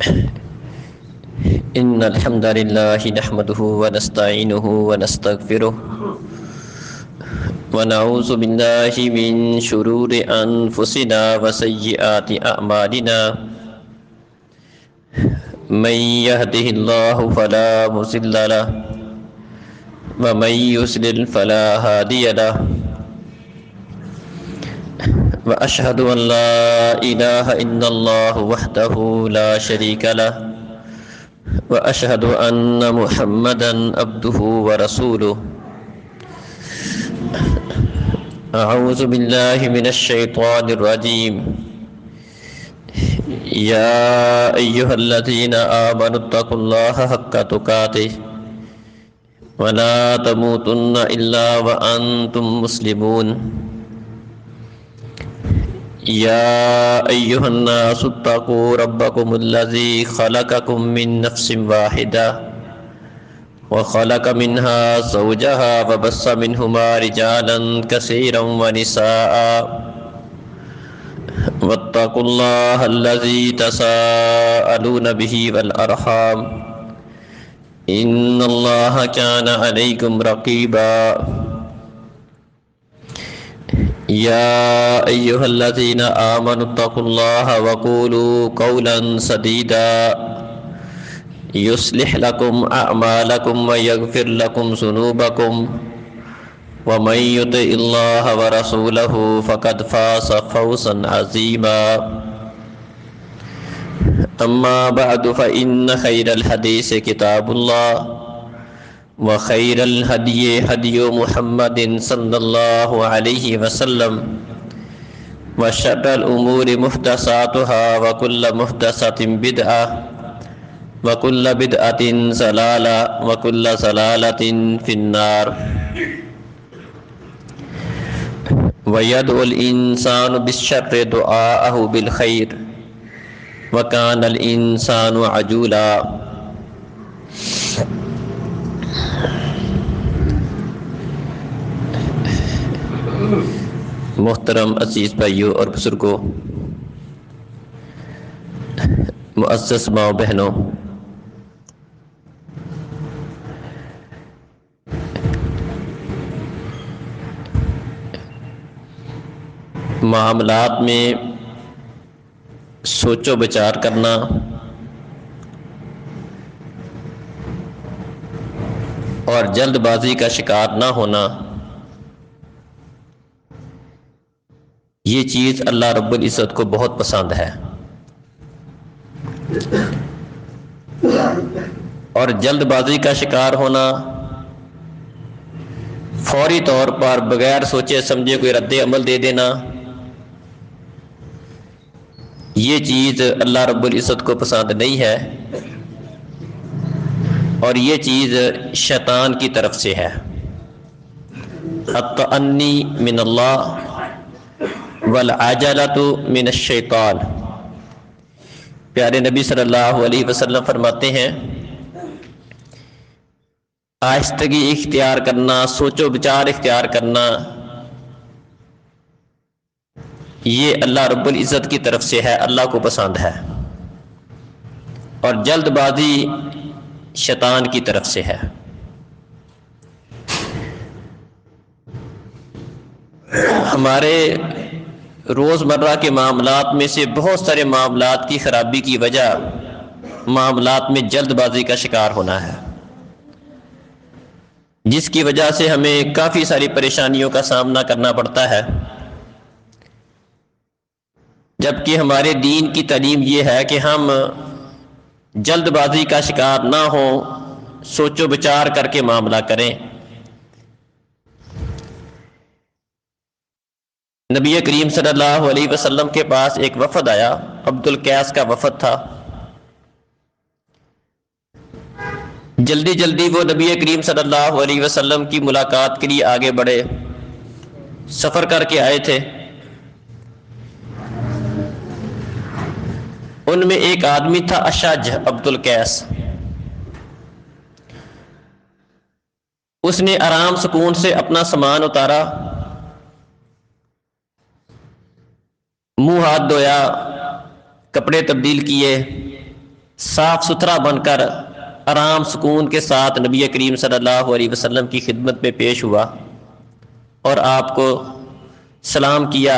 إن الحمد لله نحمده ونستعينه ونستغفره ونعوذ بالله من شرور أنفسنا وسيئات أعمالنا من يهده الله فلا مضل له ومن يضلل فلا هادي له وأشهد أن لا إله إلا الله وحده لا شريك له وأشهد أن محمدا عبده ورسوله أعوذ بالله من الشيطان الرجيم يا أيها الذين آمنوا اتقوا الله حق تقاته ولا تموتن إلا وأنتم مسلمون يا أيها الناس اتقوا ربكم الذي خلقكم من نفس واحدة وخلق منها زوجها وبث منهما رجالا كثيرا ونساء واتقوا الله الذي تساءلون به والأرحام إن الله كان عليكم رقيبا يا أيها الذين آمنوا اتقوا الله وقولوا قولا سديدا يصلح لكم أعمالكم ويغفر لكم ذنوبكم ومن يطع الله ورسوله فقد فاز فوزا عظيما أما بعد فإن خير الحديث كتاب الله وخير الهدي هدي محمد صلى الله عليه وسلم وشر الأمور محدثاتها وكل محدثة بدعة وكل بدعة ضلالة وكل ضلالة في النار ويدعو الإنسان بالشر دعاءه بالخير وكان الإنسان عجولا محترم عزیز بھائیوں اور بزرگوں، معزز ماؤں بہنوں، معاملات میں سوچ و بچار کرنا اور جلد بازی کا شکار نہ ہونا، یہ چیز اللہ رب العزت کو بہت پسند ہے، اور جلد بازی کا شکار ہونا، فوری طور پر بغیر سوچے سمجھے کوئی رد عمل دے دینا، یہ چیز اللہ رب العزت کو پسند نہیں ہے، اور یہ چیز شیطان کی طرف سے ہے۔ التأنی من اللہ والعجلۃ من الشیطان۔ پیارے نبی صلی اللہ علیہ وسلم فرماتے ہیں، آہستگی اختیار کرنا، سوچ و بچار اختیار کرنا، یہ اللہ رب العزت کی طرف سے ہے، اللہ کو پسند ہے، اور جلد بازی شیطان کی طرف سے ہے۔ ہمارے روزمرہ کے معاملات میں سے بہت سارے معاملات کی خرابی کی وجہ معاملات میں جلد بازی کا شکار ہونا ہے، جس کی وجہ سے ہمیں کافی ساری پریشانیوں کا سامنا کرنا پڑتا ہے، جبکہ ہمارے دین کی تعلیم یہ ہے کہ ہم جلد بازی کا شکار نہ ہوں، سوچ و بچار کر کے معاملہ کریں۔ نبی کریم صلی اللہ علیہ وسلم کے پاس ایک وفد آیا، عبد القیس کا وفد تھا۔ جلدی جلدی وہ نبی کریم صلی اللہ علیہ وسلم کی ملاقات کے لیے آگے بڑھے، سفر کر کے آئے تھے۔ ان میں ایک آدمی تھا اشج عبد القیس، اس نے آرام سکون سے اپنا سامان اتارا، منہ ہاتھ دھویا، کپڑے تبدیل کیے، صاف ستھرا بن کر آرام سکون کے ساتھ نبی کریم صلی اللہ علیہ وسلم کی خدمت میں پیش ہوا اور آپ کو سلام کیا،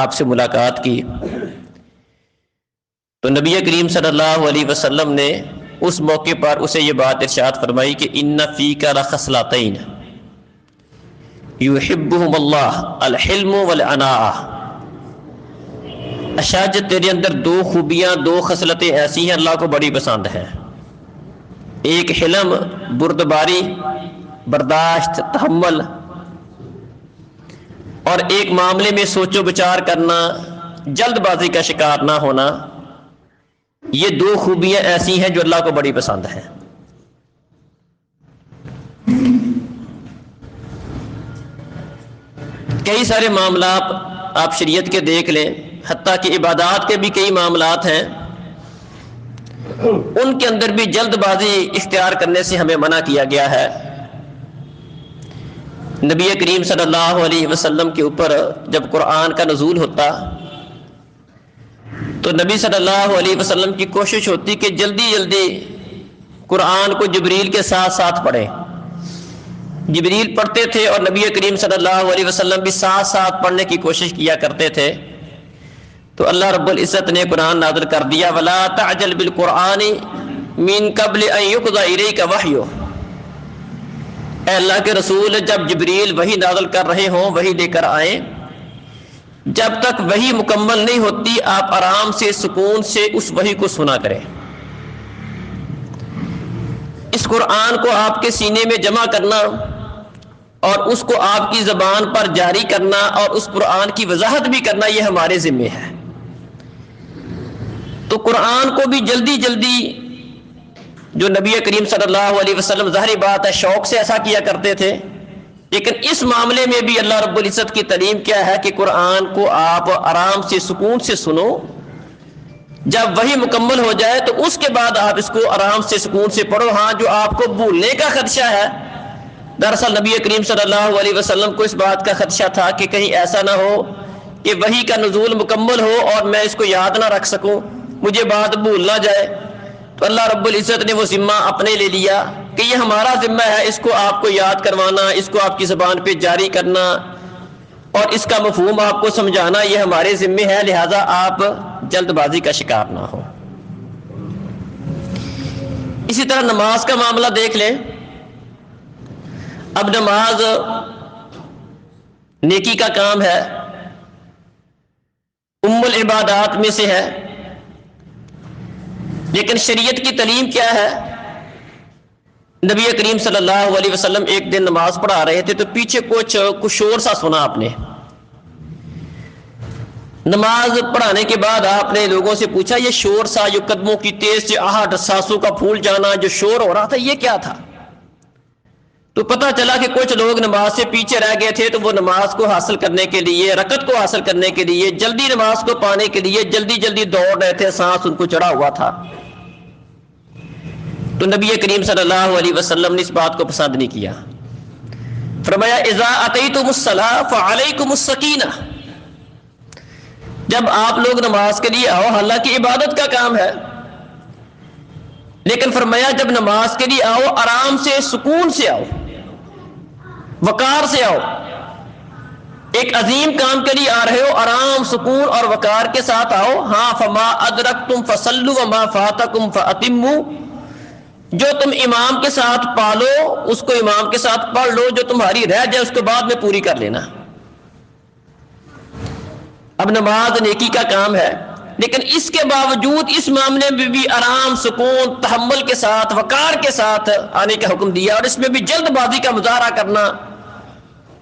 آپ سے ملاقات کی، تو نبی کریم صلی اللہ علیہ وسلم نے اس موقع پر اسے یہ بات ارشاد فرمائی کہ ان فیک لخصلتین یحبہم اللہ الحلم والعناء، اشاجت تیرے اندر دو خوبیاں، دو خصلتیں ایسی ہیں اللہ کو بڑی پسند ہیں، ایک حلم بردباری برداشت تحمل، اور ایک معاملے میں سوچ و بچار کرنا، جلد بازی کا شکار نہ ہونا، یہ دو خوبیاں ایسی ہیں جو اللہ کو بڑی پسند ہیں۔ کئی سارے معاملات آپ شریعت کے دیکھ لیں، حتیٰ کہ عبادات کے بھی کئی معاملات ہیں، ان کے اندر بھی جلد بازی اختیار کرنے سے ہمیں منع کیا گیا ہے۔ نبی کریم صلی اللہ علیہ وسلم کے اوپر جب قرآن کا نزول ہوتا تو نبی صلی اللہ علیہ وسلم کی کوشش ہوتی کہ جلدی جلدی قرآن کو جبریل کے ساتھ ساتھ پڑھیں۔ جبریل پڑھتے تھے اور نبی کریم صلی اللہ علیہ وسلم بھی ساتھ ساتھ پڑھنے کی کوشش کیا کرتے تھے، تو اللہ رب العزت نے قرآن نازل کر دیا وَلَا تَعْجَلْ بِالْقُرْآنِ مِن قَبْلِ أَن يُقْضَى إِلَيْكَ وَحْيُهُ، اے اللہ کے رسول جب جبریل وحی نازل کر رہے ہوں، وحی لے کر آئیں، جب تک وحی مکمل نہیں ہوتی آپ آرام سے سکون سے اس وحی کو سنا کریں۔ اس قرآن کو آپ کے سینے میں جمع کرنا اور اس کو آپ کی زبان پر جاری کرنا اور اس قرآن کی وضاحت بھی کرنا یہ ہمارے ذمہ ہے۔ تو قرآن کو بھی جلدی جلدی جو نبی کریم صلی اللہ علیہ وسلم ظاہری بات ہے شوق سے ایسا کیا کرتے تھے، لیکن اس معاملے میں بھی اللہ رب العزت کی تعلیم کیا ہے کہ قرآن کو آپ آرام سے سکون سے سنو، جب وہی مکمل ہو جائے تو اس کے بعد آپ اس کو آرام سے سکون سے پڑھو۔ ہاں جو آپ کو بھولنے کا خدشہ ہے، دراصل نبی کریم صلی اللہ علیہ وسلم کو اس بات کا خدشہ تھا کہ کہیں ایسا نہ ہو کہ وحی کا نزول مکمل ہو اور میں اس کو یاد نہ رکھ سکوں، مجھے بات بھول نہ جائے، تو اللہ رب العزت نے وہ ذمہ اپنے لے لیا کہ یہ ہمارا ذمہ ہے، اس کو آپ کو یاد کروانا، اس کو آپ کی زبان پہ جاری کرنا اور اس کا مفہوم آپ کو سمجھانا، یہ ہمارے ذمہ ہے، لہذا آپ جلد بازی کا شکار نہ ہو۔ اسی طرح نماز کا معاملہ دیکھ لیں۔ اب نماز نیکی کا کام ہے، ام العبادات میں سے ہے، لیکن شریعت کی تعلیم کیا ہے؟ نبی کریم صلی اللہ علیہ وسلم ایک دن نماز پڑھا رہے تھے تو پیچھے کچھ شور سا سنا آپ نے۔ نماز پڑھانے کے بعد آپ نے لوگوں سے پوچھا یہ شور سا، یہ قدموں کی تیز سے آہٹ، سانسوں کا پھول جانا، جو شور ہو رہا تھا یہ کیا تھا؟ تو پتہ چلا کہ کچھ لوگ نماز سے پیچھے رہ گئے تھے، تو وہ نماز کو حاصل کرنے کے لیے، رکعت کو حاصل کرنے کے لیے، جلدی نماز کو پانے کے لیے جلدی جلدی دوڑ رہے تھے، سانس ان کو چڑھا ہوا تھا۔ تو نبی کریم صلی اللہ علیہ وسلم نے اس بات کو پسند نہیں کیا، فرمایا اذا اتیتم الصلاۃ فعلیکم السکینہ، جب آپ لوگ نماز کے لیے آؤ، حالانکہ عبادت کا کام ہے، لیکن فرمایا جب نماز کے لیے آؤ آرام سے سکون سے آؤ، وقار سے آؤ، ایک عظیم کام کے لیے آ رہے ہو، آرام سکون اور وقار کے ساتھ آؤ۔ ہاں فما ادرکتم فصلوا وما فاتکم فاتموا، جو تم امام کے ساتھ پالو اس کو امام کے ساتھ پڑھ لو، جو تمہاری رہ جائے اس کو بعد میں پوری کر لینا۔ اب نماز نیکی کا کام ہے، لیکن اس کے باوجود اس معاملے میں بھی آرام سکون تحمل کے ساتھ وقار کے ساتھ آنے کا حکم دیا، اور اس میں بھی جلد بازی کا مظاہرہ کرنا،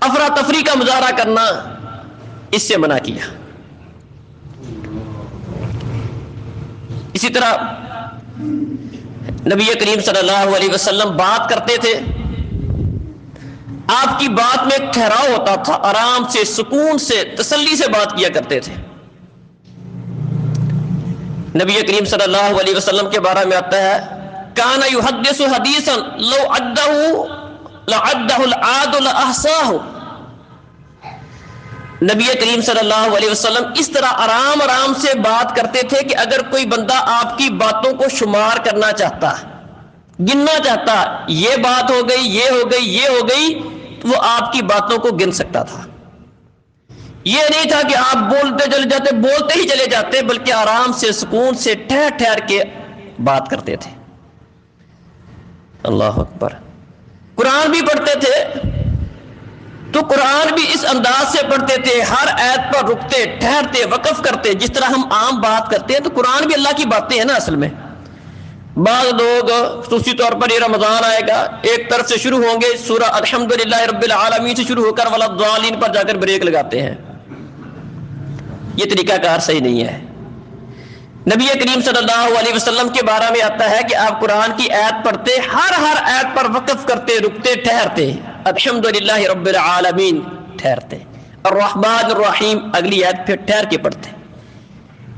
افراتفری کا مظاہرہ کرنا، اس سے منع کیا۔ اسی طرح نبی کریم صلی اللہ علیہ وسلم بات کرتے تھے، آپ کی بات میں ایک ٹھہراؤ ہوتا تھا، آرام سے سکون سے تسلی سے بات کیا کرتے تھے۔ نبی کریم صلی اللہ علیہ وسلم کے بارے میں آتا ہے کان یحدث حدیثا لو عدہ العاد لاحصاہ، نبی کریم صلی اللہ علیہ وسلم اس طرح آرام آرام سے بات کرتے تھے کہ اگر کوئی بندہ آپ کی باتوں کو شمار کرنا چاہتا، گننا چاہتا، یہ بات ہو گئی، یہ ہو گئی، یہ ہو گئی، تو وہ آپ کی باتوں کو گن سکتا تھا۔ یہ نہیں تھا کہ آپ بولتے چلے جاتے، بولتے ہی چلے جاتے، بلکہ آرام سے، سکون سے، ٹھہر ٹھہر کے بات کرتے تھے۔ اللہ اکبر۔ قرآن بھی پڑھتے تھے تو قرآن بھی اس انداز سے پڑھتے تھے، ہر آیت پر رکتے، ٹھہرتے، وقف کرتے، جس طرح ہم عام بات کرتے ہیں۔ تو قرآن بھی اللہ کی باتیں ہیں نا اصل میں۔ بعض لوگ خصوصی طور پر یہ رمضان آئے گا، ایک طرف سے شروع ہوں گے سورہ الحمدللہ رب العالمین سے شروع ہو کر ولا الضالین پر جا کر بریک لگاتے ہیں۔ یہ طریقہ کار صحیح نہیں ہے۔ نبی کریم صلی اللہ علیہ وسلم کے بارے میں آتا ہے کہ آپ قرآن کی آیت پڑھتے، ہر آیت پر وقف کرتے، رکتے، ٹھہرتے، الحمدللہ رب العالمین ٹھہرتے، الرحمن الرحیم اگلی آیت پھر ٹھہر کے پڑھتے۔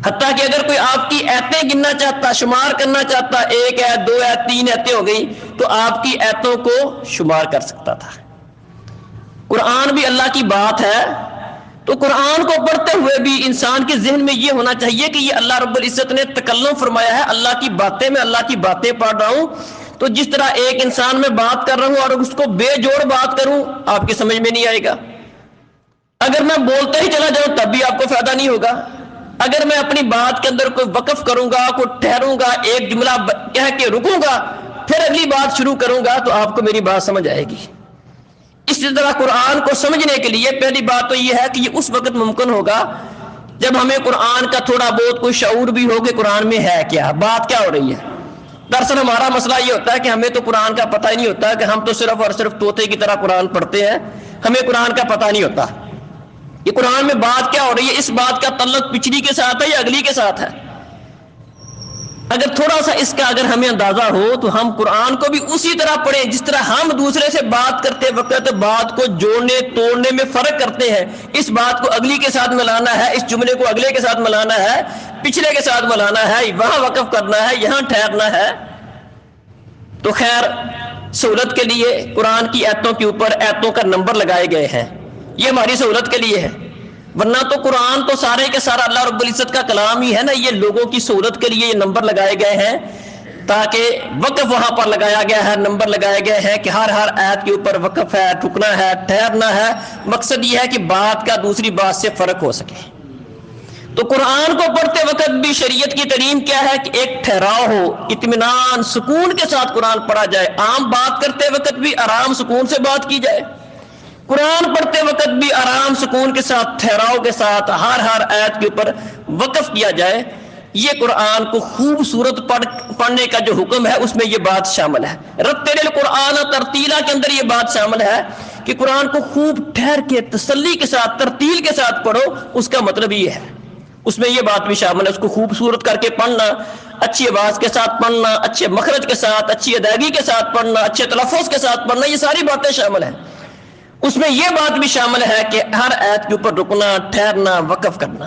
حتیٰ کہ اگر کوئی آپ کی آیتیں گننا چاہتا، شمار کرنا چاہتا، ایک آیت، دو آیت، تین آیتیں ہو گئی، تو آپ کی آیتوں کو شمار کر سکتا تھا۔ قرآن بھی اللہ کی بات ہے، تو قرآن کو پڑھتے ہوئے بھی انسان کے ذہن میں یہ ہونا چاہیے کہ یہ اللہ رب العزت نے تکلم فرمایا ہے، اللہ کی باتیں، میں اللہ کی باتیں پڑھ رہا ہوں۔ تو جس طرح ایک انسان میں بات کر رہا ہوں اور اس کو بے جوڑ بات کروں، آپ کی سمجھ میں نہیں آئے گا۔ اگر میں بولتے ہی چلا جاؤں تب بھی آپ کو فائدہ نہیں ہوگا۔ اگر میں اپنی بات کے اندر کوئی وقف کروں گا، کوئی ٹھہروں گا، ایک جملہ کہہ کے رکوں گا، پھر اگلی بات شروع کروں گا، تو آپ کو میری بات سمجھ آئے گی۔ اسی طرح قرآن کو سمجھنے کے لیے پہلی بات تو یہ ہے کہ یہ اس وقت ممکن ہوگا جب ہمیں قرآن کا تھوڑا بہت کوئی شعور بھی ہو کہ قرآن میں ہے کیا، بات کیا ہو رہی ہے۔ دراصل ہمارا مسئلہ یہ ہوتا ہے کہ ہمیں تو قرآن کا پتہ ہی نہیں ہوتا، کہ ہم تو صرف اور صرف طوطے کی طرح قرآن پڑھتے ہیں، ہمیں قرآن کا پتہ نہیں ہوتا کہ قرآن میں بات کیا ہو رہی ہے، اس بات کا تعلق پچھلی کے ساتھ ہے یا اگلی کے ساتھ ہے۔ اگر تھوڑا سا اس کا اگر ہمیں اندازہ ہو تو ہم قرآن کو بھی اسی طرح پڑھیں جس طرح ہم دوسرے سے بات کرتے وقت بات کو جوڑنے توڑنے میں فرق کرتے ہیں۔ اس بات کو اگلی کے ساتھ ملانا ہے، اس جملے کو اگلے کے ساتھ ملانا ہے، پچھلے کے ساتھ ملانا ہے، وہاں وقف کرنا ہے، یہاں ٹھہرنا ہے۔ تو خیر سہولت کے لیے قرآن کی آیتوں کے اوپر آیتوں کا نمبر لگائے گئے ہیں، یہ ہماری سہولت کے لیے ہے، ورنہ تو قرآن تو سارے کے سارا اللہ رب العزت کا کلام ہی ہے نا۔ یہ لوگوں کی سہولت کے لیے یہ نمبر لگائے گئے ہیں، تاکہ وقف وہاں پر لگایا گیا ہے، نمبر لگائے گئے ہیں کہ ہر آیت کے اوپر وقف ہے، رکنا ہے، ٹھہرنا ہے۔ مقصد یہ ہے کہ بات کا دوسری بات سے فرق ہو سکے۔ تو قرآن کو پڑھتے وقت بھی شریعت کی تعلیم کیا ہے کہ ایک ٹھہراؤ ہو، اطمینان، سکون کے ساتھ قرآن پڑھا جائے۔ عام بات کرتے وقت بھی آرام سکون سے بات کی جائے، قرآن پڑھتے وقت بھی آرام سکون کے ساتھ، ٹھہراؤ کے ساتھ ہر آیت کے اوپر وقف کیا جائے۔ یہ قرآن کو خوبصورت پڑھنے کا جو حکم ہے اس میں یہ بات شامل ہے۔ رتل القرآن ترتیلا کے اندر یہ بات شامل ہے کہ قرآن کو خوب ٹھہر کے، تسلی کے ساتھ، ترتیل کے ساتھ پڑھو۔ اس کا مطلب یہ ہے، اس میں یہ بات بھی شامل ہے، اس کو خوبصورت کر کے پڑھنا، اچھی آواز کے ساتھ پڑھنا، اچھے مخرج کے ساتھ، اچھی ادائیگی کے ساتھ پڑھنا، اچھے تلفظ کے ساتھ پڑھنا، یہ ساری باتیں شامل ہیں۔ اس میں یہ بات بھی شامل ہے کہ ہر آیت کے اوپر رکنا، ٹھہرنا، وقف کرنا۔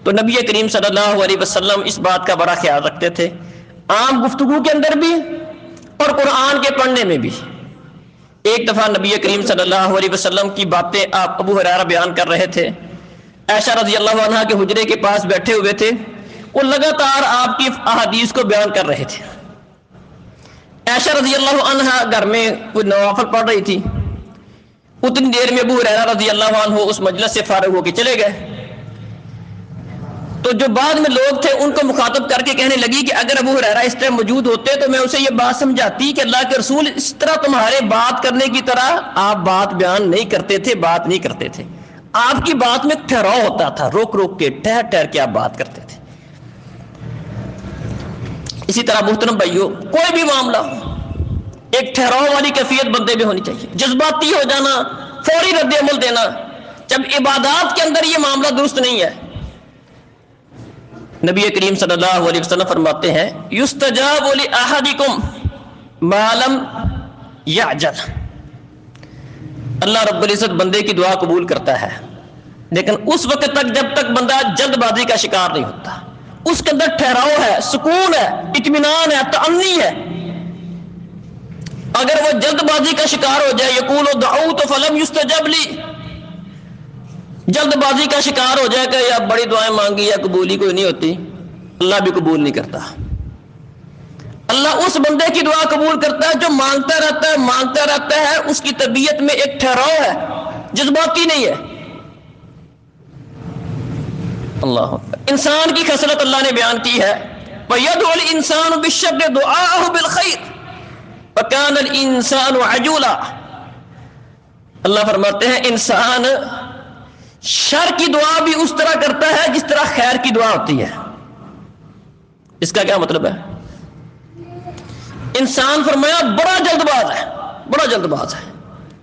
تو نبی کریم صلی اللہ علیہ وسلم اس بات کا بڑا خیال رکھتے تھے، عام گفتگو کے اندر بھی اور قرآن کے پڑھنے میں بھی۔ ایک دفعہ نبی کریم صلی اللہ علیہ وسلم کی باتیں آپ ابو ہریرہ بیان کر رہے تھے، عائشہ رضی اللہ عنہا کے حجرے کے پاس بیٹھے ہوئے تھے، وہ لگاتار آپ کی احادیث کو بیان کر رہے تھے۔ عائشہ رضی اللہ عنہا گھر میں کوئی نوافل پڑھ رہی تھی، اتنی دیر میں ابو ہریرہ رضی اللہ عنہ اس مجلس سے فارغ ہو کے چلے گئے۔ تو جو بعد میں لوگ تھے ان کو مخاطب کر کے کہنے لگی کہ اگر ابو ہریرہ اس ٹائم موجود ہوتے تو میں اسے یہ بات سمجھاتی کہ اللہ کے رسول اس طرح تمہارے بات کرنے کی طرح آپ بات بیان نہیں کرتے تھے، بات نہیں کرتے تھے۔ آپ کی بات میں ٹھہراؤ ہوتا تھا، روک روک کے، ٹھہر ٹھہر کے آپ بات کرتے تھے۔ اسی طرح محترم بھائیو، کوئی بھی معاملہ ہو، ایک ٹھہراؤ والی کیفیت بندے میں ہونی چاہیے۔ جذباتی ہو جانا، فوری رد عمل دینا، جب عبادات کے اندر یہ معاملہ درست نہیں ہے۔ نبی کریم صلی اللہ علیہ وسلم فرماتے ہیں یستجاب لأحدکم ما لم یعجل، اللہ رب العزت بندے کی دعا قبول کرتا ہے، لیکن اس وقت تک جب تک بندہ جلد بازی کا شکار نہیں ہوتا، اس کے اندر ٹھہراؤ ہے، سکون ہے، اطمینان ہے، تأنی ہے۔ اگر وہ جلد بازی کا شکار ہو جائے، یقول دعوت فلم یستجب لی، جلد بازی کا شکار ہو جائے کہ یا بڑی دعائیں مانگی یا قبولی کوئی نہیں ہوتی، اللہ بھی قبول نہیں کرتا۔ اللہ اس بندے کی دعا قبول کرتا ہے جو مانگتا رہتا ہے، اس کی طبیعت میں ایک ٹھہراؤ ہے، جذباتی نہیں ہے۔ اللہ انسان کی خصلت اللہ نے بیان کی ہے، وَيَدْعُ الْإِنسَانُ بِالشَّرِّ دُعَاءَهُ بِالْخَيْرِ وَكَانَ الْإِنسَانُ عَجُولًا۔ اللہ فرماتے ہیں انسان شر کی دعا بھی اس طرح کرتا ہے جس طرح خیر کی دعا ہوتی ہے۔ اس کا کیا مطلب ہے؟ انسان فرمایا بڑا جلد باز ہے، بڑا جلد باز ہے۔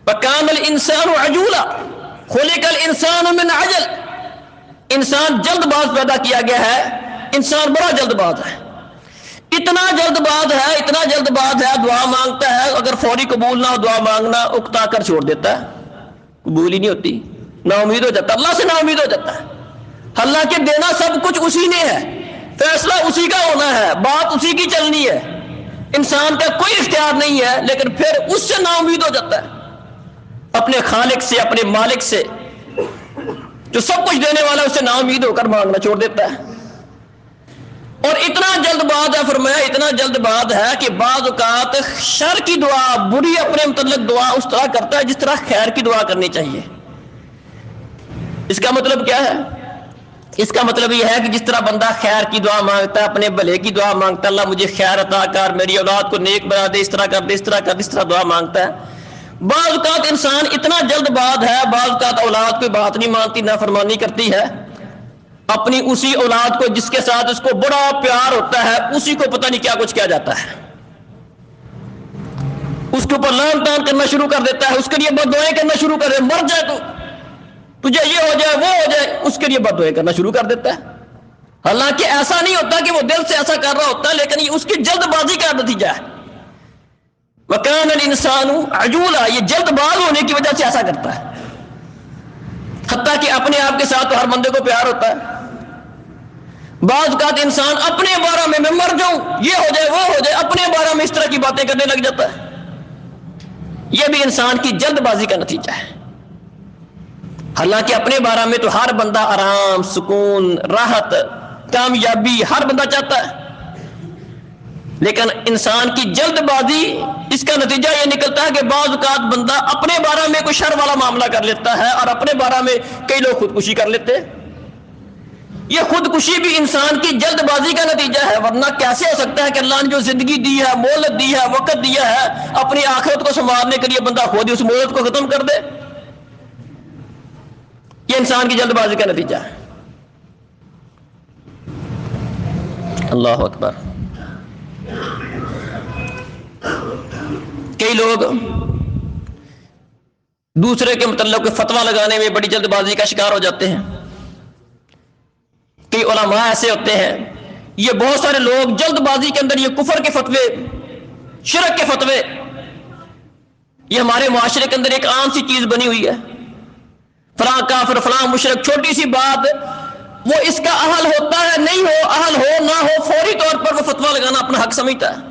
وَكَانَ الْإِنسَانُ عَجُولًا خُلِقَ الْإِنسَانُ مِنْ عَجَلٍ، انسان جلد باز پیدا کیا گیا ہے، انسان بڑا جلد باز ہے، اتنا جلد باز ہے، دعا مانگتا ہے، اگر فوری قبول نہ ہو دعا مانگنا اکتا کر چھوڑ دیتا ہے، قبول ہی نہیں ہوتی، نا امید ہو جاتا، اللہ سے نا امید ہو جاتا ہے۔ حالانکہ دینا سب کچھ اسی نے ہے، فیصلہ اسی کا ہونا ہے، بات اسی کی چلنی ہے، انسان کا کوئی اختیار نہیں ہے، لیکن پھر اس سے نا امید ہو جاتا ہے، اپنے خالق سے، اپنے مالک سے جو سب کچھ دینے والا ہے، اس سے نا امید ہو کر مانگنا چھوڑ دیتا ہے۔ اور اتنا جلد باز ہے، فرمایا اتنا جلد باز ہے کہ بعض اوقات شر کی دعا، بری اپنے متعلق دعا اس طرح کرتا ہے جس طرح خیر کی دعا کرنی چاہیے۔ اس کا مطلب کیا ہے؟ اس کا مطلب یہ ہے کہ جس طرح بندہ خیر کی دعا مانگتا ہے، اپنے بھلے کی دعا مانگتا ہے، اللہ مجھے خیر عطا کر، میری اولاد کو نیک بنا دے، اس طرح کر دے، اس طرح کر دے، اس طرح دعا مانگتا ہے۔ بعض اوقات انسان اتنا جلد باز ہے، بعض اوقات اولاد کوئی بات نہیں مانتی، نافرمانی کرتی ہے، اپنی اسی اولاد کو جس کے ساتھ اس کو بڑا پیار ہوتا ہے، اسی کو پتہ نہیں کیا کچھ کیا جاتا ہے، اس کے اوپر لان تان کرنا شروع کر دیتا ہے، اس کے لیے بد دعائیں کرنا شروع کر دے، مر جائے تو تجھے یہ ہو جائے وہ ہو جائے، اس کے لیے بد دعائیں کرنا شروع کر دیتا ہے۔ حالانکہ ایسا نہیں ہوتا کہ وہ دل سے ایسا کر رہا ہوتا، لیکن یہ اس کی جلد بازی کا نتیجہ ہے۔ وَكَانَ الْإِنسَانُ عَجُولًا، یہ جلد باز ہونے کی وجہ سے ایسا کرتا ہے۔ حتیٰ کہ اپنے آپ کے ساتھ تو ہر بندے کو پیار ہوتا ہے، بعض اوقات انسان اپنے بارے میں مر جاؤں، یہ ہو جائے وہ ہو جائے، اپنے بارے میں اس طرح کی باتیں کرنے لگ جاتا ہے۔ یہ بھی انسان کی جلد بازی کا نتیجہ ہے۔ حالانکہ اپنے بارے میں تو ہر بندہ آرام، سکون، راحت، کامیابی ہر بندہ چاہتا ہے، لیکن انسان کی جلد بازی اس کا نتیجہ یہ نکلتا ہے کہ بعض اوقات بندہ اپنے بارے میں کوئی شر والا معاملہ کر لیتا ہے، اور اپنے بارے میں کئی لوگ خودکشی کر لیتے ہیں۔ یہ خودکشی بھی انسان کی جلد بازی کا نتیجہ ہے، ورنہ کیسے ہو سکتا ہے کہ اللہ نے جو زندگی دی ہے، مہلت دی ہے، وقت دیا ہے، اپنی آخرت کو سنوارنے کے لیے بندہ خود ہی اس مہلت کو ختم کر دے؟ یہ انسان کی جلد بازی کا نتیجہ ہے۔ اللہ اکبر۔ کئی لوگ دوسرے کے متعلق فتویٰ لگانے میں بڑی جلد بازی کا شکار ہو جاتے ہیں۔ کئی علماء ایسے ہوتے ہیں، یہ بہت سارے لوگ جلد بازی کے اندر یہ کفر کے فتوے، شرک کے فتوے، یہ ہمارے معاشرے کے اندر ایک عام سی چیز بنی ہوئی ہے۔ فلاں کافر، فلاں مشرک، چھوٹی سی بات وہ اس کا اہل ہوتا ہے، نہیں ہو، اہل ہو نہ ہو، فوری طور پر وہ فتویٰ لگانا اپنا حق سمجھتا ہے۔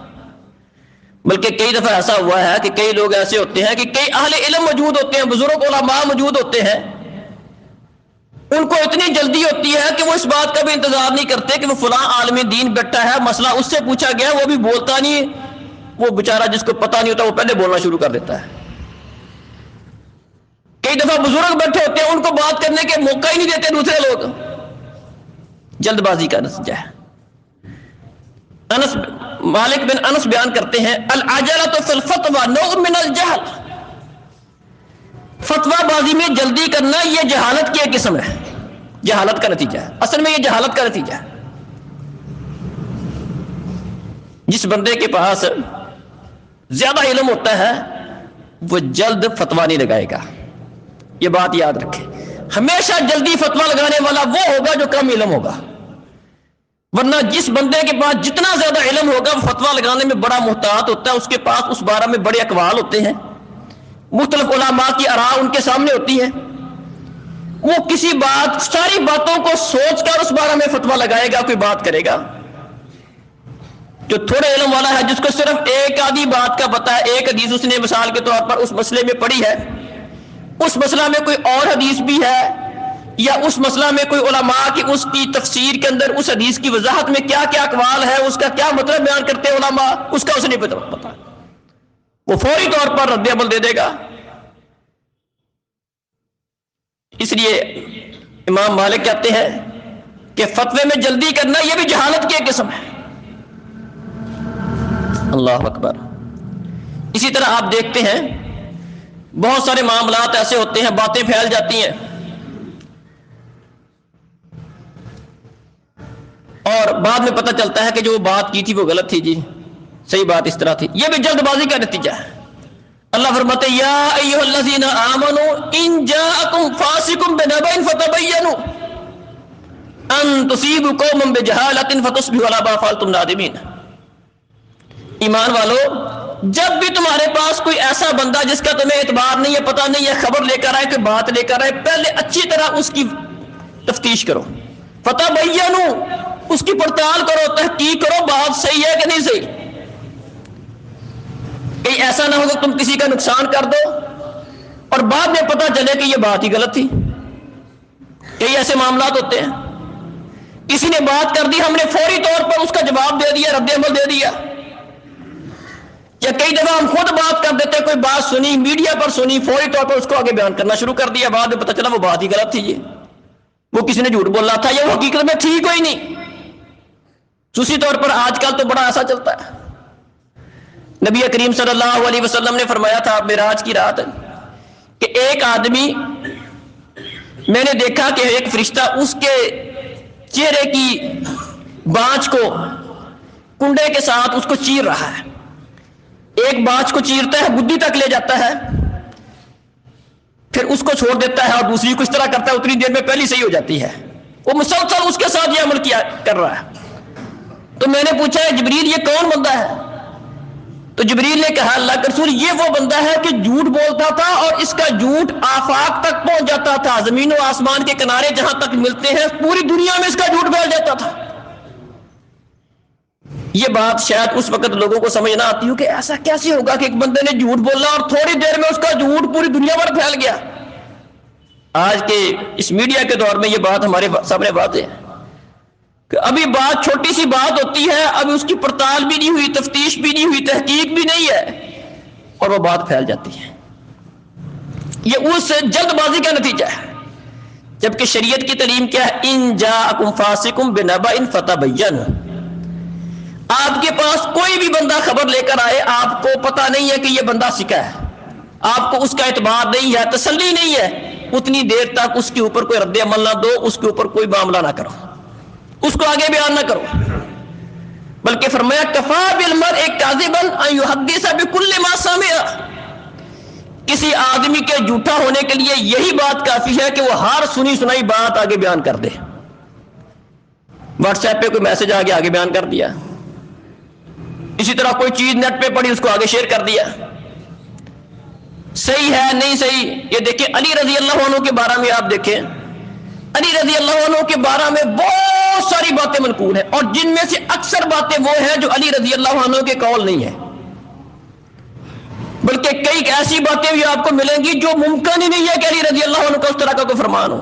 بلکہ کئی دفعہ ایسا ہوا ہے کہ کئی لوگ ایسے ہوتے ہیں کہ کئی اہل علم موجود ہوتے ہیں، بزرگ علماء موجود ہوتے ہیں، ان کو اتنی جلدی ہوتی ہے کہ وہ اس بات کا بھی انتظار نہیں کرتے کہ وہ فلاں عالم دین بیٹھا ہے، مسئلہ اس سے پوچھا گیا، وہ بھی بولتا نہیں، وہ بیچارہ جس کو پتہ نہیں ہوتا وہ پہلے بولنا شروع کر دیتا ہے۔ کئی دفعہ بزرگ بیٹھے ہوتے ہیں، ان کو بات کرنے کے موقع ہی نہیں دیتے دوسرے لوگ۔ جلد بازی کا نتیجہ ہے۔ مالک بن انس بیان کرتے ہیں، العجلۃ فی الفتوی نوع من الجہل، فتویٰ بازی میں جلدی کرنا یہ جہالت کی ایک قسم ہے، جہالت کا نتیجہ ہے، اصل میں یہ جہالت کا نتیجہ ہے۔ جس بندے کے پاس زیادہ علم ہوتا ہے وہ جلد فتویٰ نہیں لگائے گا، یہ بات یاد رکھیں۔ ہمیشہ جلدی فتویٰ لگانے والا وہ ہوگا جو کم علم ہوگا، ورنہ جس بندے کے پاس جتنا زیادہ علم ہوگا وہ فتویٰ لگانے میں بڑا محتاط ہوتا ہے، اس کے پاس اس بارے میں بڑے اقوال ہوتے ہیں، مختلف علماء کی آراء ان کے سامنے ہوتی ہیں، وہ کسی بات، ساری باتوں کو سوچ کر اس بارے میں فتویٰ لگائے گا، کوئی بات کرے گا۔ جو تھوڑے علم والا ہے، جس کو صرف ایک آدھی بات کا پتہ ہے، ایک حدیث اس نے مثال کے طور پر اس مسئلے میں پڑھی ہے، اس مسئلہ میں کوئی اور حدیث بھی ہے، یا اس مسئلہ میں کوئی علماء کی اس کی تفسیر کے اندر اس حدیث کی وضاحت میں کیا کیا اقوال ہے، اس کا کیا مطلب بیان کرتے ہیں علماء، اس کا اسے نہیں پتا، وہ فوری طور پر رد عمل دے دے گا۔ اس لیے امام مالک کہتے ہیں کہ فتوے میں جلدی کرنا یہ بھی جہالت کی ایک قسم ہے۔ اللہ اکبر۔ اسی طرح آپ دیکھتے ہیں بہت سارے معاملات ایسے ہوتے ہیں، باتیں پھیل جاتی ہیں اور بعد میں پتہ چلتا ہے کہ جو بات کی تھی وہ غلط تھی، جی صحیح بات اس طرح تھی۔ یہ بھی جلد بازی کا نتیجہ ہے۔ اللہ فرماتے یا ایھا الذین آمنوا ان جاءکم فاسق بنبأ فتبینوا ان تصیبوا قوما بجہالۃ فتصبحوا علی ما فعلتم نادمین۔ ایمان والو، جب بھی تمہارے پاس کوئی ایسا بندہ جس کا تمہیں اعتبار نہیں ہے، پتہ نہیں ہے، خبر لے کر آئے، کوئی بات لے کر آئے، پہلے اچھی طرح اس کی تفتیش کرو، فتبینوا، اس کی پڑتال کرو، تحقیق کرو، بات صحیح ہے کہ نہیں صحیح۔ کہیں ایسا نہ ہو کہ تم کسی کا نقصان کر دو اور بعد میں پتہ چلے کہ یہ بات ہی غلط تھی۔ کئی ایسے معاملات ہوتے ہیں، کسی نے بات کر دی، ہم نے فوری طور پر اس کا جواب دے دیا، رد عمل دے دیا، یا کئی دفعہ ہم خود بات کر دیتے، کوئی بات سنی، میڈیا پر سنی، فوری طور پر اس کو آگے بیان کرنا شروع کر دیا، بعد میں پتہ چلا وہ بات ہی غلط تھی، وہ کسی نے جھوٹ بولا تھا، یا وہ حقیقت میں تھی کوئی نہیں۔ دوسری طور پر آج کل تو بڑا ایسا چلتا ہے، نبی کریم صلی اللہ علیہ وسلم نے فرمایا تھا معراج کی رات کہ ایک آدمی، میں نے دیکھا کہ ایک فرشتہ اس کے چہرے کی بانچ کو کنڈے کے ساتھ اس کو چیر رہا ہے، ایک بانچ کو چیرتا ہے، گدی تک لے جاتا ہے، پھر اس کو چھوڑ دیتا ہے اور دوسری کو اس طرح کرتا ہے، اتنی دیر میں پہلی صحیح ہو جاتی ہے۔ وہ مسلسل اس کے ساتھ یہ عمل کر رہا ہے۔ تو میں نے پوچھا جبریل یہ کون بندہ ہے؟ تو جبریل نے کہا اللہ کے رسول یہ وہ بندہ ہے کہ جھوٹ بولتا تھا اور اس کا جھوٹ آفاق تک پہنچ جاتا تھا، زمین و آسمان کے کنارے جہاں تک ملتے ہیں پوری دنیا میں اس کا جھوٹ پھیل جاتا تھا۔ یہ بات شاید اس وقت لوگوں کو سمجھ نہ آتی ہو کہ ایسا کیسے ہوگا کہ ایک بندے نے جھوٹ بولا اور تھوڑی دیر میں اس کا جھوٹ پوری دنیا پر پھیل گیا۔ آج کے اس میڈیا کے دور میں یہ بات ہمارے سامنے واضح ہے کہ ابھی بات چھوٹی سی بات ہوتی ہے، ابھی اس کی پڑتال بھی نہیں ہوئی، تفتیش بھی نہیں ہوئی، تحقیق بھی نہیں ہے، اور وہ بات پھیل جاتی ہے۔ یہ اس جلد بازی کا نتیجہ ہے، جبکہ شریعت کی تعلیم کیا ہے؟ ان جاءکم فاسق بنبأ فتبینوا۔ آپ کے پاس کوئی بھی بندہ خبر لے کر آئے، آپ کو پتہ نہیں ہے کہ یہ بندہ سکہ ہے، آپ کو اس کا اعتبار نہیں ہے، تسلی نہیں ہے، اتنی دیر تک اس کے اوپر کوئی رد عمل نہ دو، اس کے اوپر کوئی معاملہ نہ کرو، اس کو آگے بیان نہ کرو، بلکہ فرمایا کفا بالمرء کاذبا ان یحدث بکل ما سمع۔ کسی آدمی کے جھوٹا ہونے کے لیے یہی بات کافی ہے کہ وہ ہر سنی سنائی بات آگے بیان کر دے۔ واٹس ایپ پہ کوئی میسج آگے بیان کر دیا، اسی طرح کوئی چیز نیٹ پہ پڑی اس کو آگے شیئر کر دیا، صحیح ہے نہیں صحیح۔ یہ دیکھیں علی رضی اللہ عنہ کے بارے میں، آپ دیکھیں علی رضی اللہ عنہ کے بارے میں بہت ساری باتیں منقول ہیں، اور جن میں سے اکثر باتیں وہ ہیں جو علی رضی اللہ عنہ کے قول نہیں ہے، بلکہ کئی ایسی باتیں بھی آپ کو ملیں گی جو ممکن ہی نہیں ہے کہ علی رضی اللہ عنہ کا اس طرح کا کوئی فرمان ہو،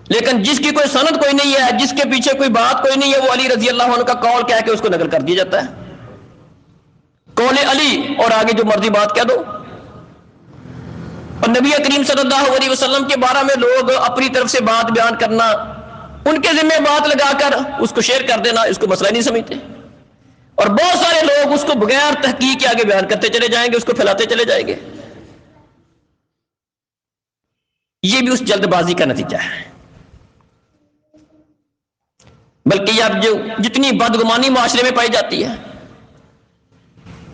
لیکن جس کی کوئی سند کوئی نہیں ہے، جس کے پیچھے کوئی بات کوئی نہیں ہے، وہ علی رضی اللہ عنہ کا قول کہہ کے اس کو نقل کر دیا جاتا ہے، قول علی، اور آگے جو مرضی بات کہہ دو۔ اور نبی کریم صلی اللہ علیہ وسلم کے بارے میں لوگ اپنی طرف سے بات بیان کرنا، ان کے ذمہ بات لگا کر اس کو شیئر کر دینا، اس کو مسئلہ نہیں سمجھتے، اور بہت سارے لوگ اس کو بغیر تحقیق کے آگے بیان کرتے چلے جائیں گے، اس کو پھیلاتے چلے جائیں گے۔ یہ بھی اس جلد بازی کا نتیجہ ہے، بلکہ یہ اب جو جتنی بدگمانی معاشرے میں پائی جاتی ہے،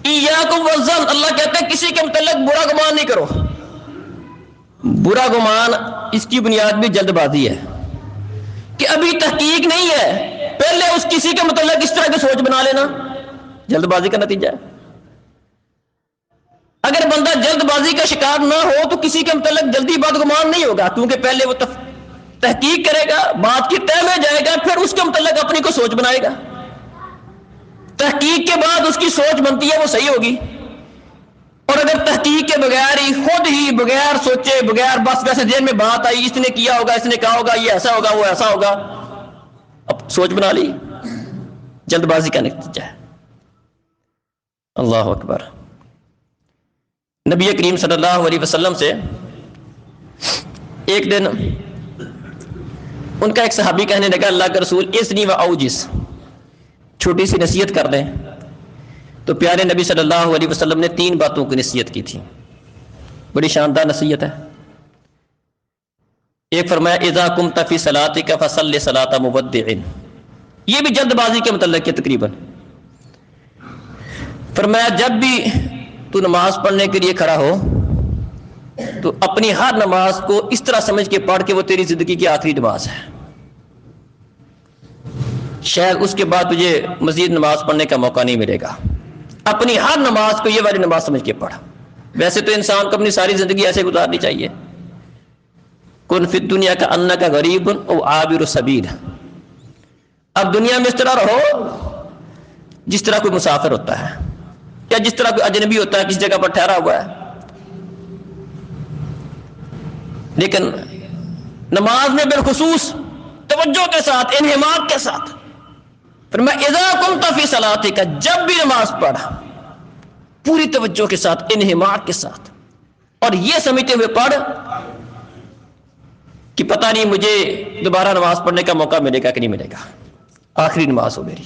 ایاکم والظن، اللہ کہتے ہیں کسی کے متعلق برا گمان نہیں کرو۔ برا گمان اس کی بنیاد بھی جلد بازی ہے کہ ابھی تحقیق نہیں ہے، پہلے اس کسی کے متعلق اس طرح کی سوچ بنا لینا، جلد بازی کا نتیجہ ہے۔ اگر بندہ جلد بازی کا شکار نہ ہو تو کسی کے متعلق جلدی بدگمان نہیں ہوگا، کیونکہ پہلے وہ تحقیق کرے گا، بات کی تہ میں جائے گا، پھر اس کے متعلق اپنی کو سوچ بنائے گا، تحقیق کے بعد اس کی سوچ بنتی ہے وہ صحیح ہوگی، اور اگر تحقیق کے بغیر ہی خود ہی بغیر سوچے بغیر بس ویسے ذہن میں بات آئی اس نے کیا ہوگا اس نے کہا ہوگا یہ ایسا ہوگا وہ ایسا ہوگا، اب سوچ بنا لی، جلد بازی کا نتیجہ ہے۔ اللہ اکبر۔ نبی کریم صلی اللہ علیہ وسلم سے ایک دن ان کا ایک صحابی کہنے لگا اللہ کے رسول اسنی و اوجس، چھوٹی سی نصیحت کر دیں۔ تو پیارے نبی صلی اللہ علیہ وسلم نے 3 باتوں کی نصیحت کی تھی، بڑی شاندار نصیحت ہے۔ ایک فرمایا اذا قمت فی صلاتک فصلی صلاۃ مودع، یہ بھی جلد بازی کے متعلق ہے تقریباً۔ فرمایا جب بھی تو نماز پڑھنے کے لیے کھڑا ہو تو اپنی ہر نماز کو اس طرح سمجھ کے پڑھ کہ وہ تیری زندگی کی آخری نماز ہے، شاید اس کے بعد تجھے مزید نماز پڑھنے کا موقع نہیں ملے گا۔ اپنی ہر نماز کو یہ والی نماز سمجھ کے پڑھ۔ ویسے تو انسان کو اپنی ساری زندگی ایسے گزارنی چاہیے، کن فی الدنیا کا انک غریب او عابر سبیل، اب دنیا میں اس طرح رہو جس طرح کوئی مسافر ہوتا ہے یا جس طرح کوئی اجنبی ہوتا ہے کسی جگہ پر ٹھہرا ہوا ہے، لیکن نماز میں بالخصوص توجہ کے ساتھ انہماک کے ساتھ۔ فرمایا اذا قمت فی صلاتک، جب بھی نماز پڑھ پوری توجہ کے ساتھ انہماک کے ساتھ، اور یہ سمجھتے ہوئے پڑھ کہ پتہ نہیں مجھے دوبارہ نماز پڑھنے کا موقع ملے گا کہ نہیں ملے گا، آخری نماز ہو میری،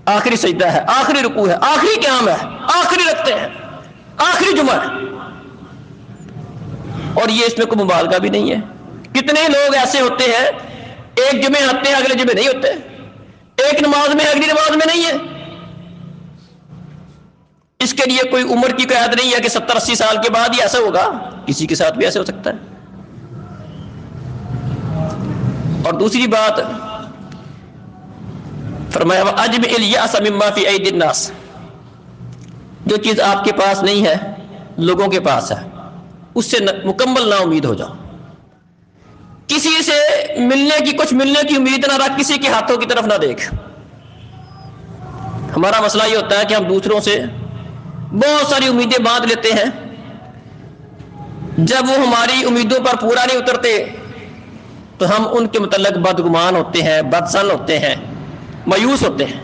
آخری سجدہ ہے، آخری رکوع ہے، آخری قیام ہے، آخری رکعتیں ہیں، آخری جمعہ ہے۔ اور یہ اس میں کوئی مبالغہ بھی نہیں ہے۔ کتنے لوگ ایسے ہوتے ہیں ایک جمعے آتے ہیں اگلے جمعے نہیں ہوتے، ایک نماز میں اگلی نماز میں نہیں ہے۔ اس کے لیے کوئی عمر کی قید نہیں ہے کہ 70-80 سال کے بعد ہی ایسا ہوگا، کسی کے ساتھ بھی ایسے ہو سکتا ہے۔ اور دوسری بات فرمایا وَأَجْمِعِ الْيَأْسَ مِمَّا فِي أَيْدِي النَّاسِ، جو چیز آپ کے پاس نہیں ہے لوگوں کے پاس ہے اس سے مکمل نا امید ہو جاؤ۔ کسی سے کچھ ملنے کی امید نہ رکھ، کسی کے ہاتھوں کی طرف نہ دیکھ۔ ہمارا مسئلہ یہ ہوتا ہے کہ ہم دوسروں سے بہت ساری امیدیں باندھ لیتے ہیں، جب وہ ہماری امیدوں پر پورا نہیں اترتے تو ہم ان کے متعلق بدگمان ہوتے ہیں، بدظن ہوتے ہیں، مایوس ہوتے ہیں۔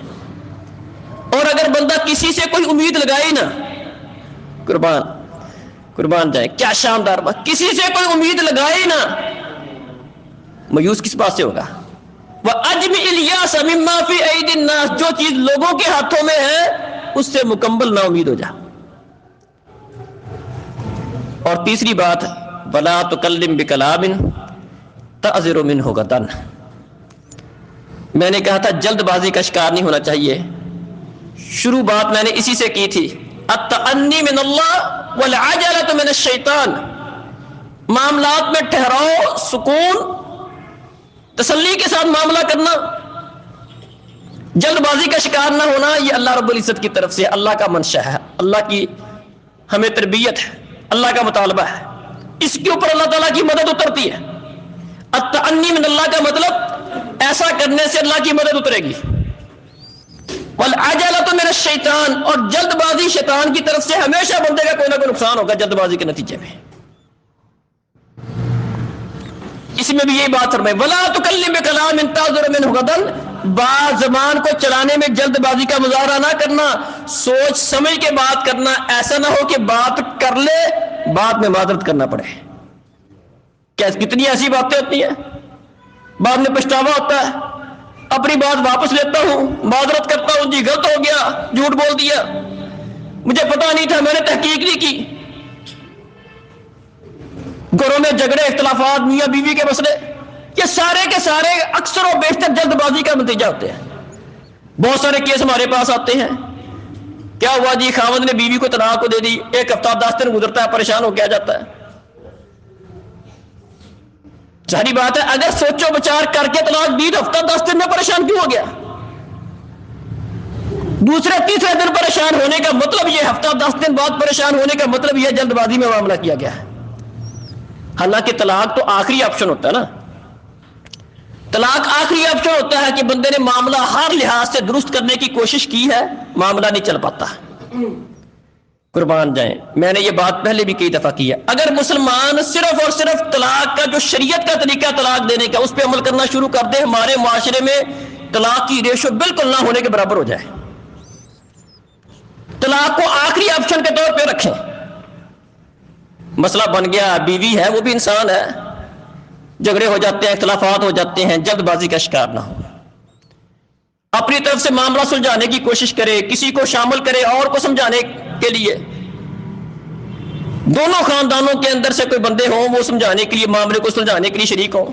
اور اگر بندہ کسی سے کوئی امید لگائے نا، قربان جائے کیا شاندار بات، کسی سے کوئی امید لگائے نا، مایوس کس بات سے ہوگا؟ وَأَجْمِعِ الْيَأْسَ مِمَّا فِي أَيْدِي النَّاسِ، جو چیز لوگوں کے ہاتھوں میں ہے اس سے مکمل نا امید ہو جا۔ اور تیسری بات وَلَا تُكَلِّمْ بِكَلَامٍ تَعْذِرُ مِنْهُ غَدًا، میں نے کہا تھا جلد بازی کا شکار نہیں ہونا چاہیے۔ شروع بات میں نے اسی سے کی تھی، التأنی من اللہ والعجلۃ من الشیطان، معاملات میں ٹھہراؤ، سکون، تسلی کے ساتھ معاملہ کرنا، جلد بازی کا شکار نہ ہونا، یہ اللہ رب العزت کی طرف سے اللہ کا منشا ہے، اللہ کی ہمیں تربیت ہے، اللہ کا مطالبہ ہے، اس کے اوپر اللہ تعالیٰ کی مدد اترتی ہے۔ التأنی من اللہ کا مطلب ایسا کرنے سے اللہ کی مدد اترے گی۔ والعجلۃ من الشیطان، اور جلد بازی شیطان کی طرف سے ہمیشہ بندے کا کوئی نہ کوئی نقصان ہوگا جلد بازی کے نتیجے میں۔ اس میں بھی یہی بات فرمائی ولا تکلم بکلام تعذر منہ غدا، بات زبان کو چلانے میں جلد بازی کا مظاہرہ نہ کرنا، سوچ سمجھ کے بات کرنا، ایسا نہ ہو کہ بات کر لے بعد میں معذرت کرنا پڑے۔ کیا کتنی ایسی باتیں ہوتی ہیں بعد میں پچھتاوا ہوتا ہے، اپنی بات واپس لیتا ہوں، معذرت کرتا ہوں، جی غلط ہو گیا، جھوٹ بول دیا، مجھے پتا نہیں تھا، میں نے تحقیق نہیں کی۔ گھروں میں جھگڑے، اختلافات، میاں بیوی کے مسئلے، یہ سارے کے سارے اکثر و بیشتر جلد بازی کا نتیجہ ہوتے ہیں۔ بہت سارے کیس ہمارے پاس آتے ہیں، کیا ہوا جی خاوند نے بیوی کو طلاق کو دے دی، ایک ہفتہ 10 دن گزرتا ہے، پریشان ہو کے جاتا ہے۔ ظاہری بات ہے اگر سوچو بچار کر کے طلاق دی تو ہفتہ 10 دن میں پریشان کیوں ہو گیا؟ دوسرے تیسرے دن پریشان ہونے کا مطلب یہ، ہفتہ 10 دن بعد پریشان ہونے کا مطلب یہ جلد بازی میں معاملہ کیا گیا ہے۔ حالانکہ طلاق تو آخری آپشن ہوتا ہے نا، طلاق آخری آپشن ہوتا ہے کہ بندے نے معاملہ ہر لحاظ سے درست کرنے کی کوشش کی ہے، معاملہ نہیں چل پاتا، قربان جائیں، میں نے یہ بات پہلے بھی کئی دفعہ کی ہے، اگر مسلمان صرف اور صرف طلاق کا جو شریعت کا طریقہ طلاق دینے کا اس پہ عمل کرنا شروع کر دے، ہمارے معاشرے میں طلاق کی ریشو بالکل نہ ہونے کے برابر ہو جائے۔ طلاق کو آخری آپشن کے طور پہ رکھیں۔ مسئلہ بن گیا، بیوی ہے، وہ بھی انسان ہے، جھگڑے ہو جاتے ہیں، اختلافات ہو جاتے ہیں، جلد بازی کا شکار نہ ہو، اپنی طرف سے معاملہ سلجھانے کی کوشش کرے، کسی کو شامل کرے اور کو سمجھانے کے لیے، دونوں خاندانوں کے اندر سے کوئی بندے ہوں وہ سمجھانے کے لیے، معاملے کو سلجھانے کے لیے شریک ہوں۔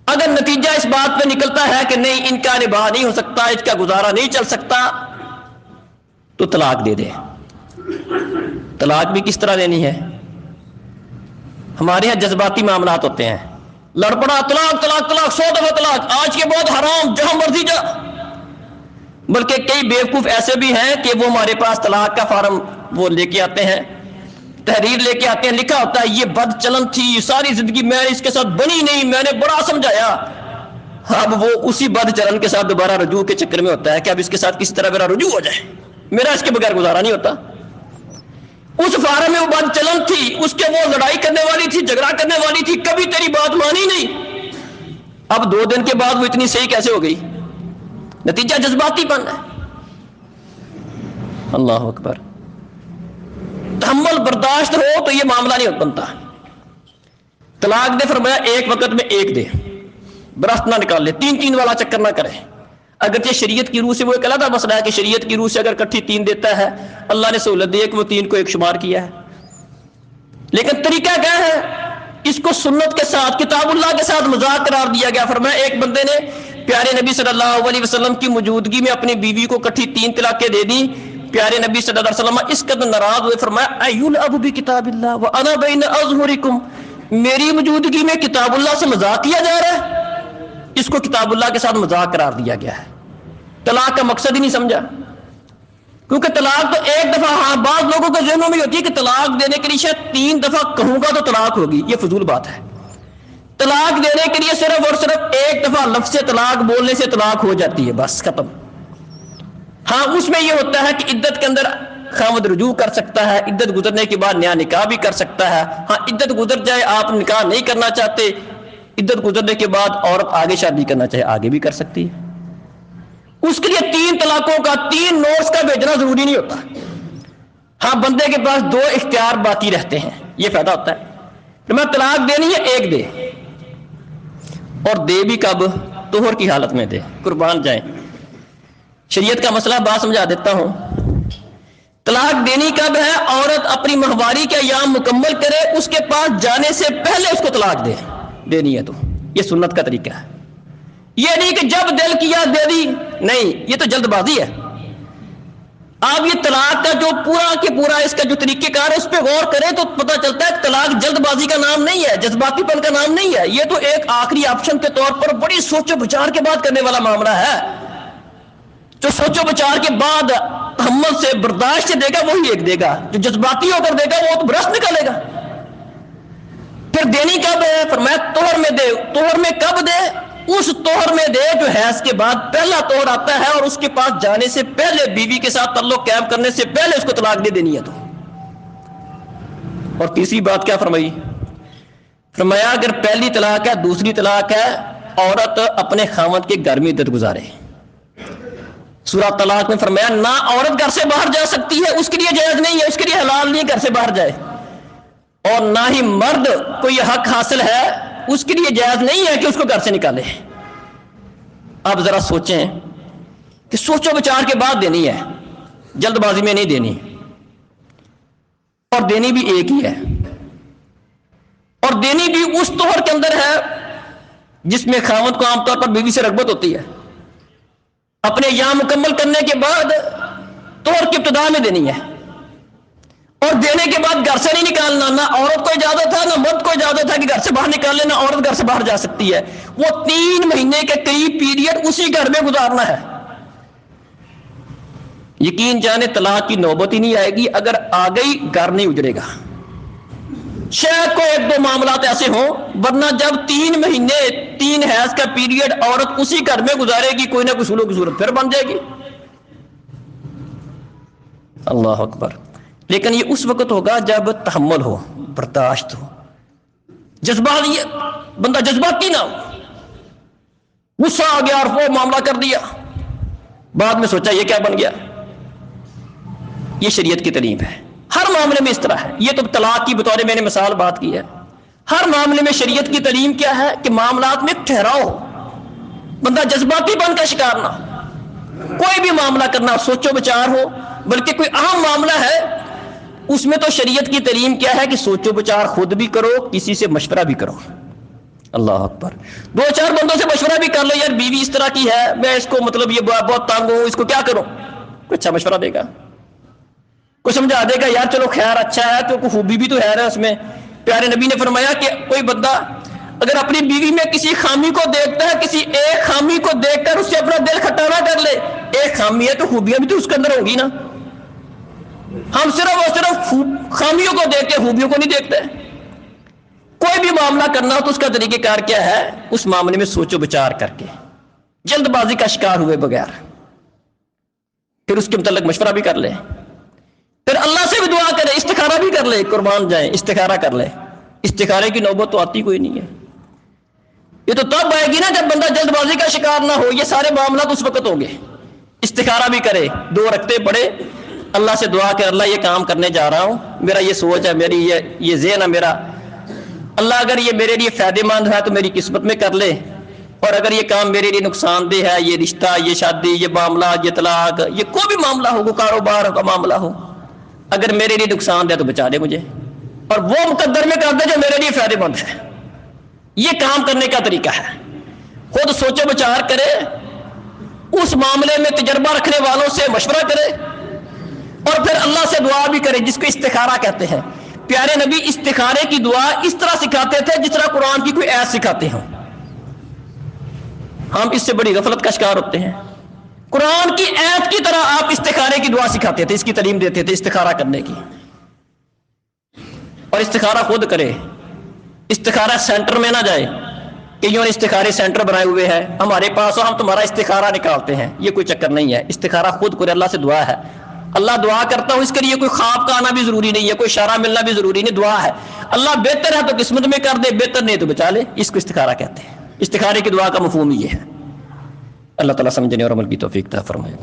اگر نتیجہ اس بات پہ نکلتا ہے کہ نہیں ان کا نباہ نہیں ہو سکتا، اس کا گزارا نہیں چل سکتا، تو طلاق دے دے۔ طلاق بھی کس طرح دینی ہے؟ ہمارے یہاں جذباتی معاملات ہوتے ہیں، لڑ پڑا، طلاق طلاق طلاق، 100 دفعہ طلاق، آج کے بعد حرام، جہاں مرضی جا۔ بلکہ کئی بیوقوف ایسے بھی ہیں کہ وہ ہمارے پاس طلاق کا فارم وہ لے کے آتے ہیں، تحریر لے کے آتے ہیں، لکھا ہوتا ہے یہ بد چلن تھی، ساری زندگی میں اس کے ساتھ بنی نہیں، میں نے بڑا سمجھایا۔ اب وہ اسی بد چلن کے ساتھ دوبارہ رجوع کے چکر میں ہوتا ہے کہ اب اس کے ساتھ کسی طرح میرا رجوع ہو جائے، میرا اس کے بغیر گزارا نہیں ہوتا۔ اس فارم میں وہ بد چلن تھی، اس کے وہ لڑائی کرنے والی تھی، جھگڑا کرنے والی تھی، کبھی تیری بات مانی نہیں، اب 2 دن کے بعد وہ اتنی صحیح کیسے ہو گئی؟ نتیجہ جذباتی پن ہے۔ اللہ اکبر، تحمل برداشت ہو تو یہ معاملہ نہیں بنتا۔ طلاق دے، فرمایا ایک وقت میں ایک دے، برست نہ نکال لے، 3 والا چکر نہ کرے۔ اگرچہ شریعت کی روح سے وہ ایک علیحدہ مسئلہ ہے کہ شریعت کی روح سے اگر کٹھی 3 دیتا ہے، اللہ نے سہولت دی ہے کہ وہ 3 کو ایک شمار کیا ہے، لیکن طریقہ کیا ہے؟ اس کو سنت کے ساتھ، کتاب اللہ کے ساتھ مذاق قرار دیا گیا۔ فرمایا ایک بندے نے پیارے نبی صلی اللہ علیہ وسلم کی موجودگی میں اپنی بیوی کو کٹھی 3 طلاقیں دے دی۔ پیارے نبی صلی اللہ علیہ وسلم اس قدر ناراض ہوئے، فرمایا ایلعب بکتاب اللہ وانا بین اظہرکم، میری موجودگی میں کتاب اللہ سے مذاق کیا جا رہا ہے۔ اس کو کتاب اللہ کے ساتھ مذاق قرار دیا گیا ہے، طلاق کا مقصد ہی نہیں سمجھا۔ کیونکہ طلاق تو ایک دفعہ، ہاں بعض لوگوں کے ذہنوں میں ہوتی ہے کہ طلاق دینے کے لیے شاید 3 دفعہ کہوں گا تو طلاق ہوگی، یہ فضول بات ہے۔ طلاق دینے کے لیے صرف اور صرف ایک دفعہ لفظ طلاق بولنے سے طلاق ہو جاتی ہے، بس ختم۔ ہاں اس میں یہ ہوتا ہے کہ عدت کے اندر خاوند رجوع کر سکتا ہے، عدت گزرنے کے بعد نیا نکاح بھی کر سکتا ہے۔ ہاں عدت گزر جائے، آپ نکاح نہیں کرنا چاہتے، عدت گزرنے کے بعد عورت آگے شادی کرنا چاہے آگے بھی کر سکتی ہے۔ اس کے لیے 3 طلاقوں کا، 3 نوٹس کا بھیجنا ضروری نہیں ہوتا۔ ہاں بندے کے پاس 2 اختیار باقی رہتے ہیں، یہ فائدہ ہوتا ہے۔ میں طلاق دینی ہے، ایک دے، اور دے بھی کب؟ طہر کی حالت میں دے۔ قربان جائیں، شریعت کا مسئلہ بات سمجھا دیتا ہوں۔ طلاق دینی کب ہے؟ عورت اپنی ماہواری کے ایام مکمل کرے، اس کے پاس جانے سے پہلے اس کو طلاق دے دینی ہے، تو یہ سنت کا طریقہ ہے۔ یہ نہیں کہ جب دل کیا دے دی، نہیں، یہ تو جلد بازی ہے۔ آپ یہ طلاق کا جو پورا کے پورا اس کا جو طریقہ کار ہے اس پہ غور کریں تو پتہ چلتا ہے کہ طلاق جلد بازی کا نام نہیں ہے، جذباتی پن کا نام نہیں ہے، یہ تو ایک آخری آپشن کے طور پر بڑی سوچ و بچار کے بعد کرنے والا معاملہ ہے۔ جو سوچ و بچار کے بعد تحمل سے، برداشت سے دے گا وہی ایک دے گا، جو جذباتی ہو کر دے گا وہ تو برس نکالے گا۔ پھر دینی کب ہے؟ فرمایا طہر میں دے۔ طہر میں کب دے؟ اس طہر میں دے جو حیض کے بعد پہلا طہر آتا ہے، اور اس کے پاس جانے سے پہلے، بیوی کے ساتھ تعلق قائم کرنے سے پہلے اس کو طلاق دے دینی ہے تو۔ اور تیسری بات کیا فرمائی؟ فرمایا اگر پہلی طلاق ہے، دوسری طلاق ہے، عورت اپنے خاوند کے گھر میں عدت گزارے۔ سورہ طلاق میں فرمایا نہ عورت گھر سے باہر جا سکتی ہے، اس کے لیے جائز نہیں ہے، اس کے لیے حلال نہیں گھر سے باہر جائے، اور نہ ہی مرد کو یہ حق حاصل ہے، اس کے لیے جائز نہیں ہے کہ اس کو گھر سے نکالے۔ آپ ذرا سوچیں کہ سوچ و بچار کے بعد دینی ہے، جلد بازی میں نہیں دینی، اور دینی بھی ایک ہی ہے، اور دینی بھی اس طہر کے اندر ہے جس میں خاوند کو عام طور پر بیوی سے رغبت ہوتی ہے۔ اپنے ایام مکمل کرنے کے بعد طہر کی ابتدا میں دینی ہے، اور دینے کے بعد گھر سے نہیں نکالنا۔ نہ عورت کو اجازت ہے، نہ مرد کو اجازت ہے کہ گھر سے باہر نکال لینا، عورت گھر سے باہر جا سکتی ہے۔ وہ 3 مہینے کے قریب پیریڈ اسی گھر میں گزارنا ہے۔ یقین جانے طلاق کی نوبت ہی نہیں آئے گی، اگر آ گئی گھر نہیں اجڑے گا۔ شاید کو 1-2 معاملات ایسے ہوں، ورنہ جب 3 مہینے 3 حیض کا پیریڈ عورت اسی گھر میں گزارے گی، کوئی نہ کوئی سلوک کی صورت پھر بن جائے گی۔ اللہ اکبر۔ لیکن یہ اس وقت ہوگا جب تحمل ہو، برداشت ہو، جذبات، یہ بندہ جذباتی نہ ہو، غصہ آ گیا اور وہ معاملہ کر دیا، بعد میں سوچا یہ کیا بن گیا۔ یہ شریعت کی تعلیم ہے، ہر معاملے میں اس طرح ہے۔ یہ تو طلاق کی بطور میں نے مثال بات کی ہے، ہر معاملے میں شریعت کی تعلیم کیا ہے کہ معاملات میں ٹھہراؤ، بندہ جذباتی بن کا شکار نہ ہو، کوئی بھی معاملہ کرنا سوچو بچار ہو، بلکہ کوئی اہم معاملہ ہے اس میں تو شریعت کی تعلیم کیا ہے کہ سوچو بچار خود بھی کرو، کسی سے مشورہ بھی کرو۔ اللہ اکبر، دو چار بندوں سے مشورہ بھی کر لو، یار بیوی اس طرح کی ہے، میں اس کو مطلب یہ بہت تنگ ہوں، اس کو کیا کروں، کوئی اچھا مشورہ دے گا، کوئی سمجھا دے گا، یار چلو خیر اچھا ہے تو کوئی خوبی بھی تو ہے اس میں۔ پیارے نبی نے فرمایا کہ کوئی بندہ اگر اپنی بیوی میں کسی خامی کو دیکھتا ہے، کسی ایک خامی کو دیکھ کر اس سے اپنا دل کھٹا نہ کر لے، ایک خامی ہے تو خوبیاں بھی تو اس کے اندر ہوں گی نا۔ ہم صرف اور صرف خامیوں کو دیکھتے، خوبیوں کو نہیں دیکھتے۔ کوئی بھی معاملہ کرنا ہو تو اس کا طریقہ کار کیا ہے، اس معاملے میں سوچو بچار کر کے، جلد بازی کا شکار ہوئے بغیر، پھر اس کے متعلق مشورہ بھی کر لے، پھر اللہ سے بھی دعا کرے، استخارہ بھی کر لے، قربان جائیں استخارہ کر لے۔ استخارے کی نوبت تو آتی کوئی نہیں ہے، یہ تو تب آئے گی نا جب بندہ جلد بازی کا شکار نہ ہو۔ یہ سارے معاملات اس وقت ہوں گے، استخارہ بھی کرے، 2 رکعتیں پڑھے، اللہ سے دعا کہ اللہ یہ کام کرنے جا رہا ہوں، میرا یہ سوچ ہے، میری یہ ذہن ہے میرا، اللہ اگر یہ میرے لیے فائدہ مند ہے تو میری قسمت میں کر لے، اور اگر یہ کام میرے لیے نقصان دہ ہے، یہ رشتہ، یہ شادی، یہ معاملہ، یہ طلاق، یہ کوئی بھی معاملہ ہو، کوئی کاروبار کا معاملہ ہو، اگر میرے لیے نقصان دہ تو بچا دے مجھے، اور وہ مقدر میں کر دے جو میرے لیے فائدہ مند ہے۔ یہ کام کرنے کا طریقہ ہے، خود سوچو بچار کرے، اس معاملے میں تجربہ رکھنے والوں سے مشورہ کرے، اور پھر اللہ سے دعا بھی کرے، جس کو استخارہ کہتے ہیں۔ پیارے نبی استخارے کی دعا اس طرح سکھاتے تھے جس طرح قرآن کی کوئی آیت سکھاتے ہوں۔ ہم اس سے بڑی غفلت کا شکار ہوتے ہیں، قرآن کی آیت کی طرح آپ استخارے کی دعا سکھاتے تھے، اس کی تعلیم دیتے تھے استخارہ کرنے کی، اور استخارہ خود کرے، استخارہ سینٹر میں نہ جائے کہ یوں استخارے سینٹر بنائے ہوئے ہیں ہمارے پاس اور ہم تمہارا استخارہ نکالتے ہیں، یہ کوئی چکر نہیں ہے۔ استخارہ خود کرے، اللہ سے دعا ہے، اللہ دعا کرتا ہوں، اس کے لیے کوئی خواب کا آنا بھی ضروری نہیں ہے، کوئی اشارہ ملنا بھی ضروری نہیں، دعا ہے، اللہ بہتر ہے تو قسمت میں کر دے، بہتر نہیں تو بچا لے، اس کو استخارہ کہتے ہیں۔ استخارے کی دعا کا مفہوم یہ ہے۔ اللہ تعالیٰ سمجھنے اور عمل کی توفیق عطا فرمائے۔